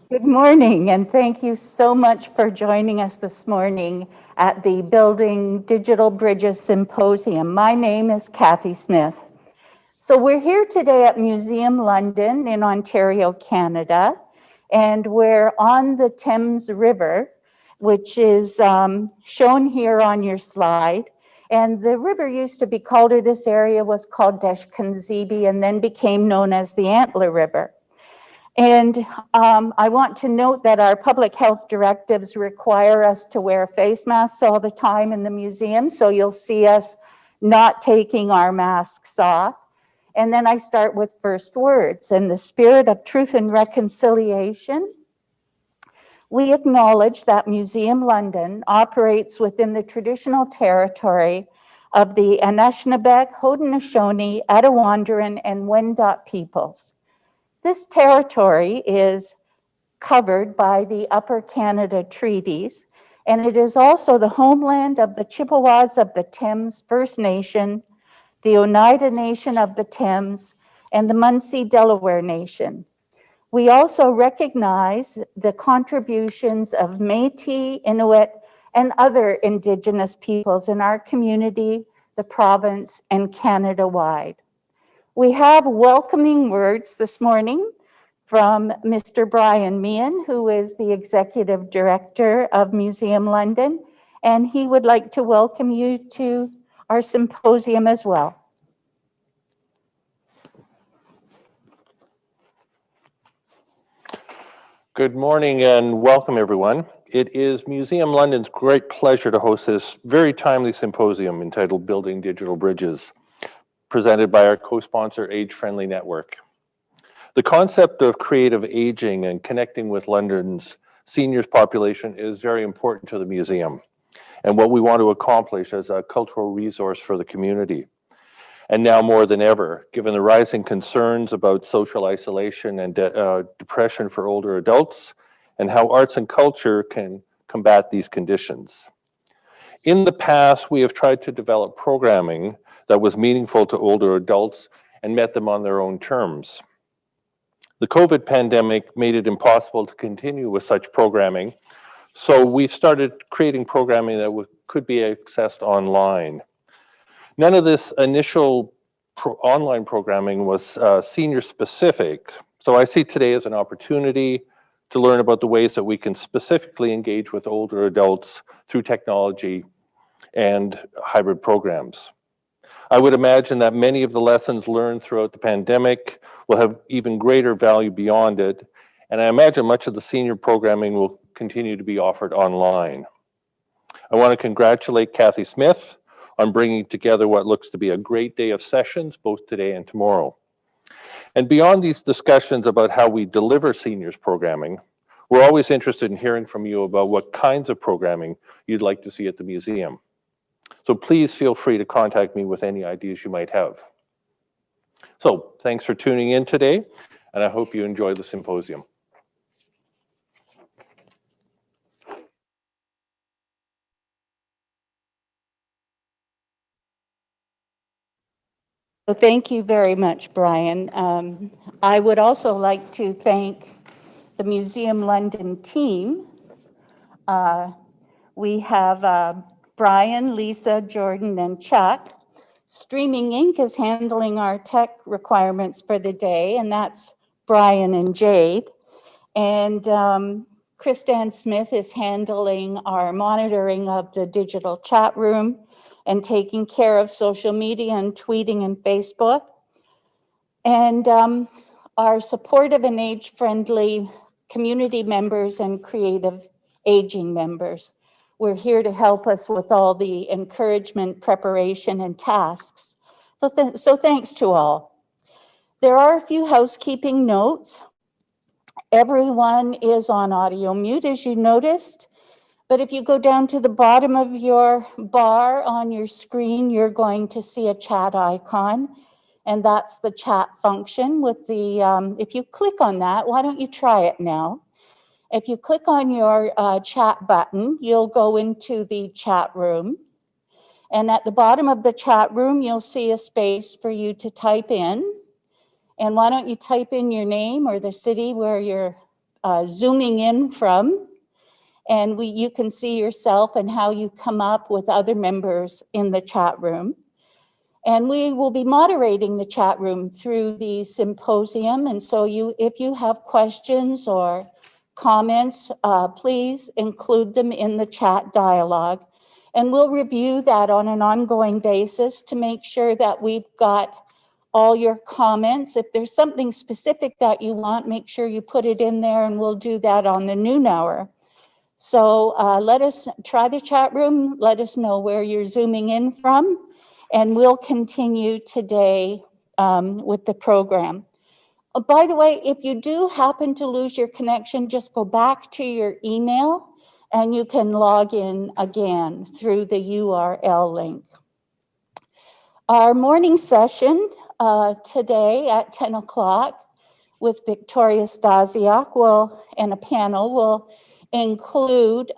Good morning, and thank you so much for joining us this morning at the Building Digital Bridges Symposium. My name is Kathy Smith. So we're here today at Museum London in Ontario, Canada, and we're on the Thames River, which is shown here on your slide. And the river used to be called, or this area was called Deshkanzibi, and then became known as the Antler River. And I want to note that our public health directives require us to wear face masks all the time in the museum. So you'll see us not taking our masks off. And then I start with first words. In the spirit of truth and reconciliation, we acknowledge that Museum London operates within the traditional territory of the Anishinaabeg, Haudenosaunee, Attawandaron, and Wendat peoples. This territory is covered by the Upper Canada Treaties, and it is also the homeland of the Chippewas of the Thames First Nation, the Oneida Nation of the Thames, and the Munsee Delaware Nation. We also recognize the contributions of Métis, Inuit, and other Indigenous peoples in our community, the province, and Canada-wide. We have welcoming words this morning from Mr. Brian Meehan, who is the Executive Director of Museum London, and he would like to welcome you to our symposium as well. Good morning and welcome, everyone. It is Museum London's great pleasure to host this very timely symposium entitled Building Digital Bridges, presented by our co-sponsor Age Friendly Network. The concept of creative aging and connecting with London's seniors population is very important to the museum and what we want to accomplish as a cultural resource for the community. And now more than ever, given the rising concerns about social isolation and depression for older adults, and how arts and culture can combat these conditions. In the past, we have tried to develop programming that was meaningful to older adults and met them on their own terms. The COVID pandemic made it impossible to continue with such programming, so we started creating programming that could be accessed online. None of this initial online programming was senior specific, so I see today as an opportunity to learn about the ways that we can specifically engage with older adults through technology and hybrid programs. I would imagine that many of the lessons learned throughout the pandemic will have even greater value beyond it, and I imagine much of the senior programming will continue to be offered online. I want to congratulate Kathy Smith on bringing together what looks to be a great day of sessions, both today and tomorrow. And beyond these discussions about how we deliver seniors programming, we're always interested in hearing from you about what kinds of programming you'd like to see at the museum. So please feel free to contact me with any ideas you might have. So thanks for tuning in today, and I hope you enjoy the symposium. So thank you very much, Brian. I would also like to thank the Museum London team. We have Brian, Lisa, Jordan, and Chuck. Streaming Inc. is handling our tech requirements for the day, and that's Brian and Jade. And Kristan Smith is handling our monitoring of the digital chat room and taking care of social media and tweeting and Facebook. And our supportive and age-friendly community members and creative aging members. We're here to help us with all the encouragement, preparation, and tasks. So thanks to all. There are a few housekeeping notes. Everyone is on audio mute, as you noticed. But if you go down to the bottom of your bar on your screen, you're going to see a chat icon. And that's the chat function with the, if you click on that, why don't you try it now? If you click on your chat button, you'll go into the chat room. And at the bottom of the chat room, you'll see a space for you to type in. And why don't you type in your name or the city where you're zooming in from, and you can see yourself and how you come up with other members in the chat room. And we will be moderating the chat room through the symposium. And so if you have questions or comments, please include them in the chat dialogue. And we'll review that on an ongoing basis to make sure that we've got all your comments. If there's something specific that you want, make sure you put it in there, and we'll do that on the noon hour. So let us try the chat room. Let us know where you're zooming in from, and we'll continue today with the program. By the way, if you do happen to lose your connection, just go back to your email and you can log in again through the URL link. Our morning session today at 10 o'clock with Victoria Stasiak and a panel will include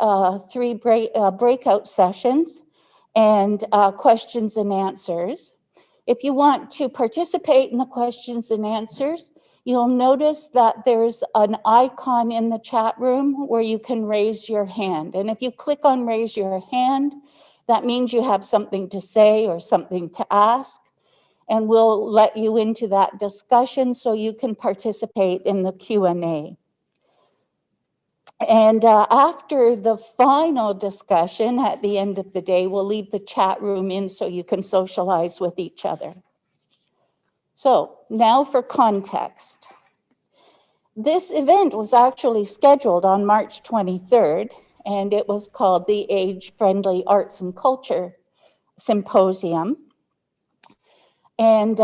3 breakout sessions and questions and answers. If you want to participate in the questions and answers, you'll notice that there's an icon in the chat room where you can raise your hand. And if you click on raise your hand, that means you have something to say or something to ask, and we'll let you into that discussion so you can participate in the Q&A. And after the final discussion at the end of the day, we'll leave the chat room in so you can socialize with each other. So now for context. This event was actually scheduled on March 23rd, and it was called the Age-Friendly Arts and Culture Symposium. And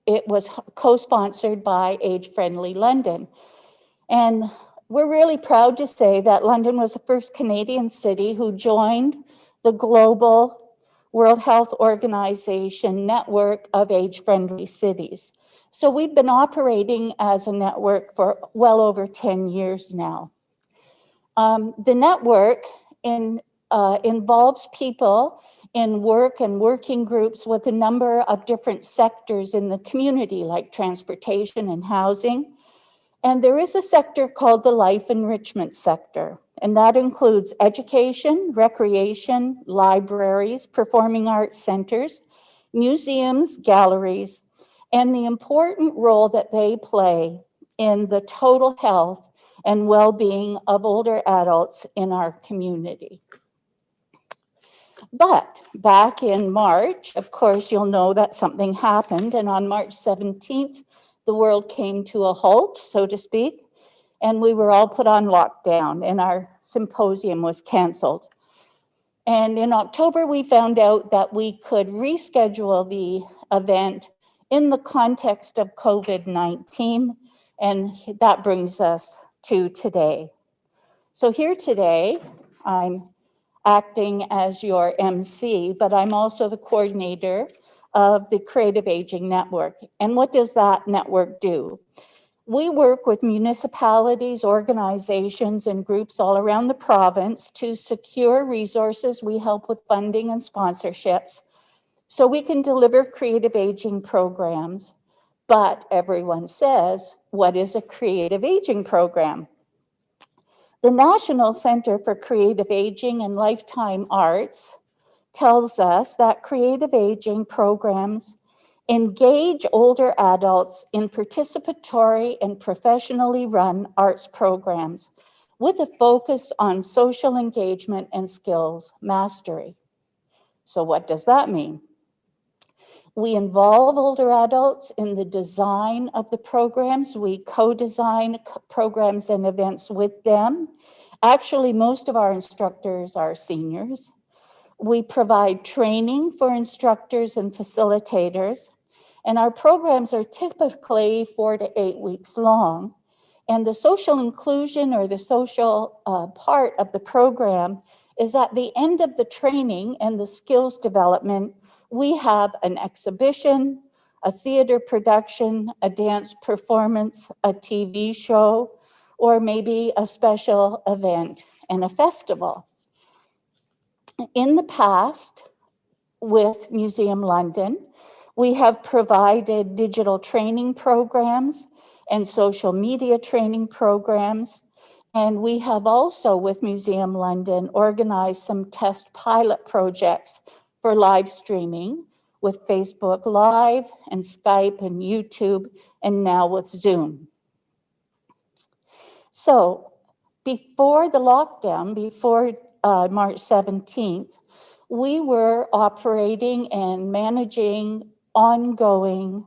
it was co-sponsored by Age-Friendly London. And we're really proud to say that London was the first Canadian city who joined the global World Health Organization network of age-friendly cities. So we've been operating as a network for well over 10 years now. The network involves people in work and working groups with a number of different sectors in the community, like transportation and housing. And there is a sector called the life enrichment sector, and that includes education, recreation, libraries, performing arts centers, museums, galleries, and the important role that they play in the total health and well-being of older adults in our community. But back in March, of course, you'll know that something happened, and on March 17th, the world came to a halt, so to speak, and we were all put on lockdown, and our symposium was canceled. And in October, we found out that we could reschedule the event in the context of COVID-19, and that brings us to today. So here today, I'm acting as your MC, but I'm also the coordinator of the Creative Aging Network. And what does that network do? We work with municipalities, organizations, and groups all around the province to secure resources. We help with funding and sponsorships so we can deliver creative aging programs. But everyone says, what is a creative aging program? The National Center for Creative Aging and Lifetime Arts tells us that creative aging programs engage older adults in participatory and professionally run arts programs with a focus on social engagement and skills mastery. So what does that mean? We involve older adults in the design of the programs. We co-design programs and events with them. Actually, most of our instructors are seniors. We provide training for instructors and facilitators, and our programs are typically 4 to 8 weeks long. And the social inclusion or the social part of the program is at the end of the training and the skills development, we have an exhibition, a theater production, a dance performance, a TV show, or maybe a special event and a festival. In the past, with Museum London, we have provided digital training programs and social media training programs. And we have also, with Museum London, organized some test pilot projects for live streaming with Facebook Live and Skype and YouTube, and now with Zoom. So before the lockdown, before March 17th, we were operating and managing ongoing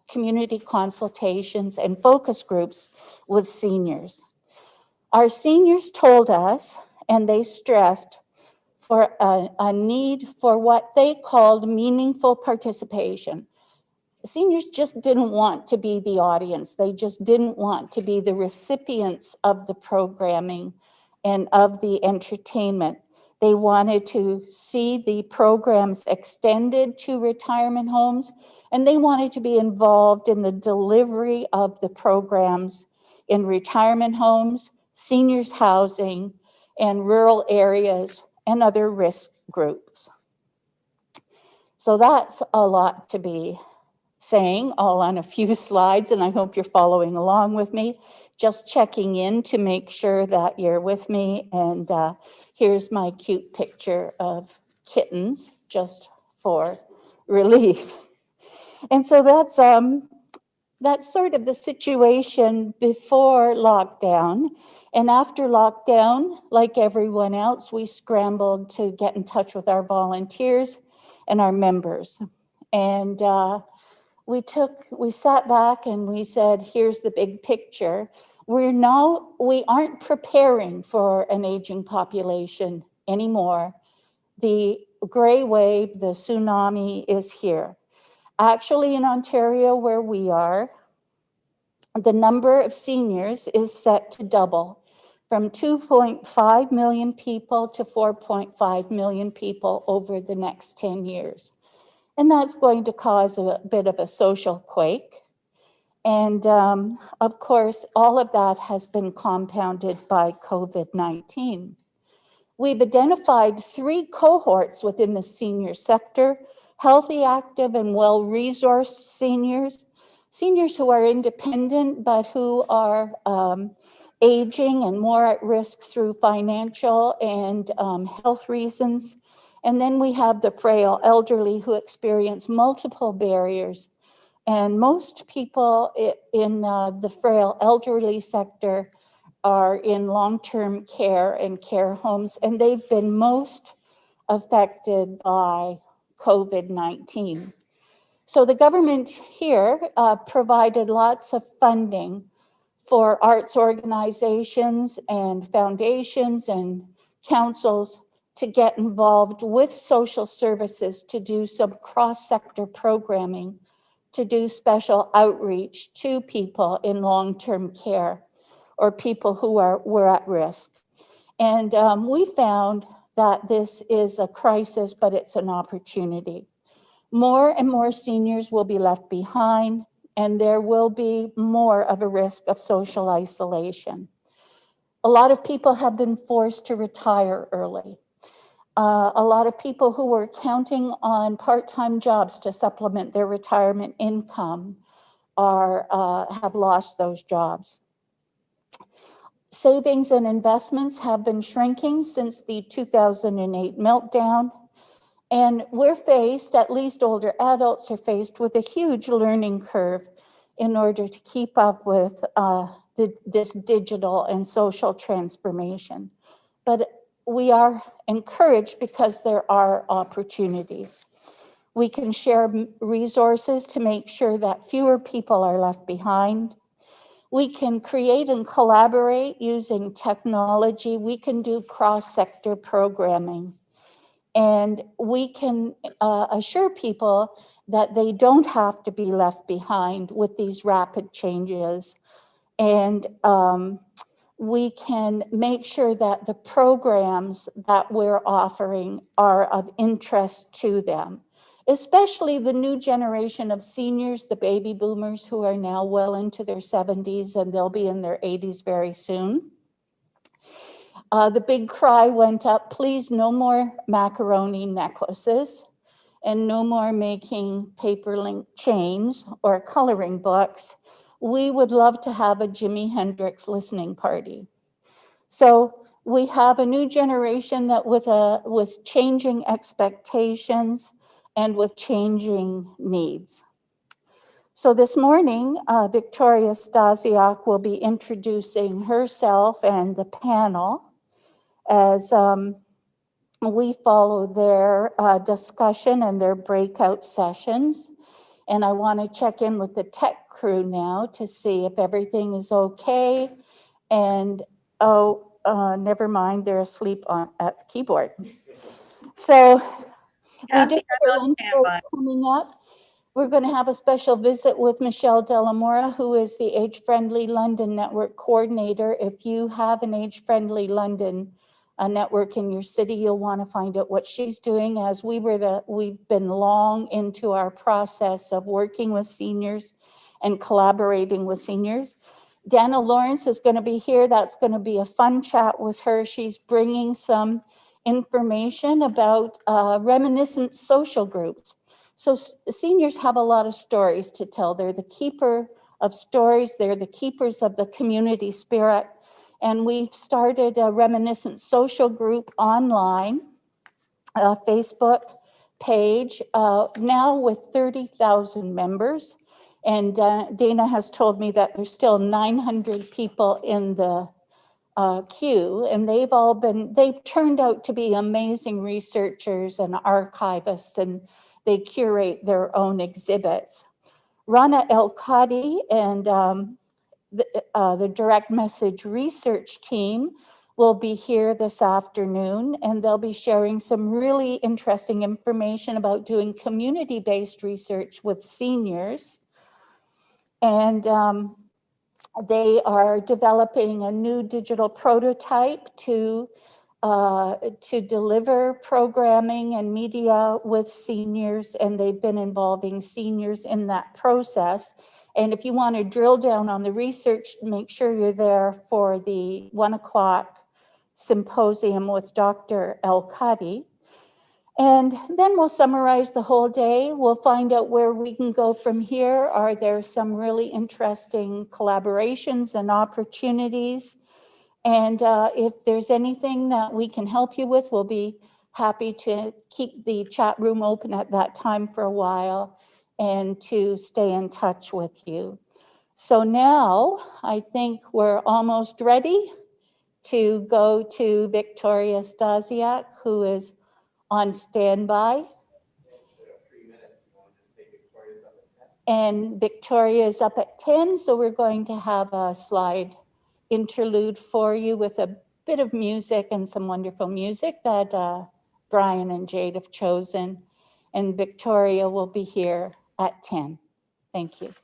community consultations and focus groups with seniors. Our seniors told us, and they stressed, for a need for what they called meaningful participation. Seniors just didn't want to be the audience. They just didn't want to be the recipients of the programming and of the entertainment. They wanted to see the programs extended to retirement homes, and they wanted to be involved in the delivery of the programs in retirement homes, seniors housing, and rural areas and other risk groups. So that's a lot to be saying, all on a few slides, and I hope you're following along with me. Just checking in to make sure that you're with me. And here's my cute picture of kittens, just for relief. And so that's sort of the situation before lockdown. And after lockdown, like everyone else, we scrambled to get in touch with our volunteers and our members. And we sat back and we said, here's the big picture. We aren't preparing for an aging population anymore. The gray wave, the tsunami is here. Actually, in Ontario, where we are, the number of seniors is set to double from 2.5 million people to 4.5 million people over the next 10 years. And that's going to cause a bit of a social quake. And of course, all of that has been compounded by COVID-19. We've identified 3 cohorts within the senior sector: healthy, active, and well-resourced seniors, seniors who are independent but who are aging and more at risk through financial and health reasons. And then we have the frail elderly who experience multiple barriers. And most people in the frail elderly sector are in long-term care and care homes, and they've been most affected by COVID-19. So the government here provided lots of funding for arts organizations and foundations and councils to get involved with social services to do some cross-sector programming, to do special outreach to people in long-term care or people who were at risk. And we found that this is a crisis, but it's an opportunity. More and more seniors will be left behind, and there will be more of a risk of social isolation. A lot of people have been forced to retire early. A lot of people who were counting on part-time jobs to supplement their retirement income have lost those jobs. Savings and investments have been shrinking since the 2008 meltdown. And we're faced, at least older adults are faced with a huge learning curve in order to keep up with this digital and social transformation. But we are encouraged because there are opportunities. We can share resources to make sure that fewer people are left behind. We can create and collaborate using technology. We can do cross-sector programming. And we can assure people that they don't have to be left behind with these rapid changes. And we can make sure that the programs that we're offering are of interest to them, especially the new generation of seniors, the baby boomers who are now well into their 70s and they'll be in their 80s very soon. The big cry went up, please, no more macaroni necklaces and no more making paper link chains or coloring books. we would love to have a Jimi Hendrix listening party. So we have a new generation that with changing expectations and with changing needs. So this morning, Victoria Stasiak will be introducing herself and the panel as we follow their discussion and their breakout sessions. And I want to check in with the tech crew now to see if everything is okay. And never mind, they're asleep at the keyboard. So we do have a lunch break coming up. We're going to have a special visit with Michelle Delamora, who is the Age Friendly London Network Coordinator. If you have an Age Friendly London network in your city, you'll want to find out what she's doing, as we've been long into our process of working with seniors and collaborating with seniors. Dana Lawrence is going to be here. That's going to be a fun chat with her. She's bringing some information about reminiscent social groups. So seniors have a lot of stories to tell. They're the keeper of stories. They're the keepers of the community spirit. And we've started a reminiscent social group online, a Facebook page, now with 30,000 members. And Dana has told me that there's still 900 people in the queue, and they've turned out to be amazing researchers and archivists, and they curate their own exhibits. Rana El-Khadi and the direct message research team will be here this afternoon, and they'll be sharing some really interesting information about doing community-based research with seniors. And they are developing a new digital prototype to deliver programming and media with seniors, and they've been involving seniors in that process. And if you want to drill down on the research, make sure you're there for the 1 o'clock symposium with Dr. El-Khadi. And then we'll summarize the whole day. We'll find out where we can go from here. Are there some really interesting collaborations and opportunities? And if there's anything that we can help you with, we'll be happy to keep the chat room open at that time for a while and to stay in touch with you. So now I think we're almost ready to go to Victoria Stasiak, who is on standby. And Victoria is up at 10, so we're going to have a slide interlude for you with a bit of music and some wonderful music that Brian and Jade have chosen. And Victoria will be here at 10. Thank you.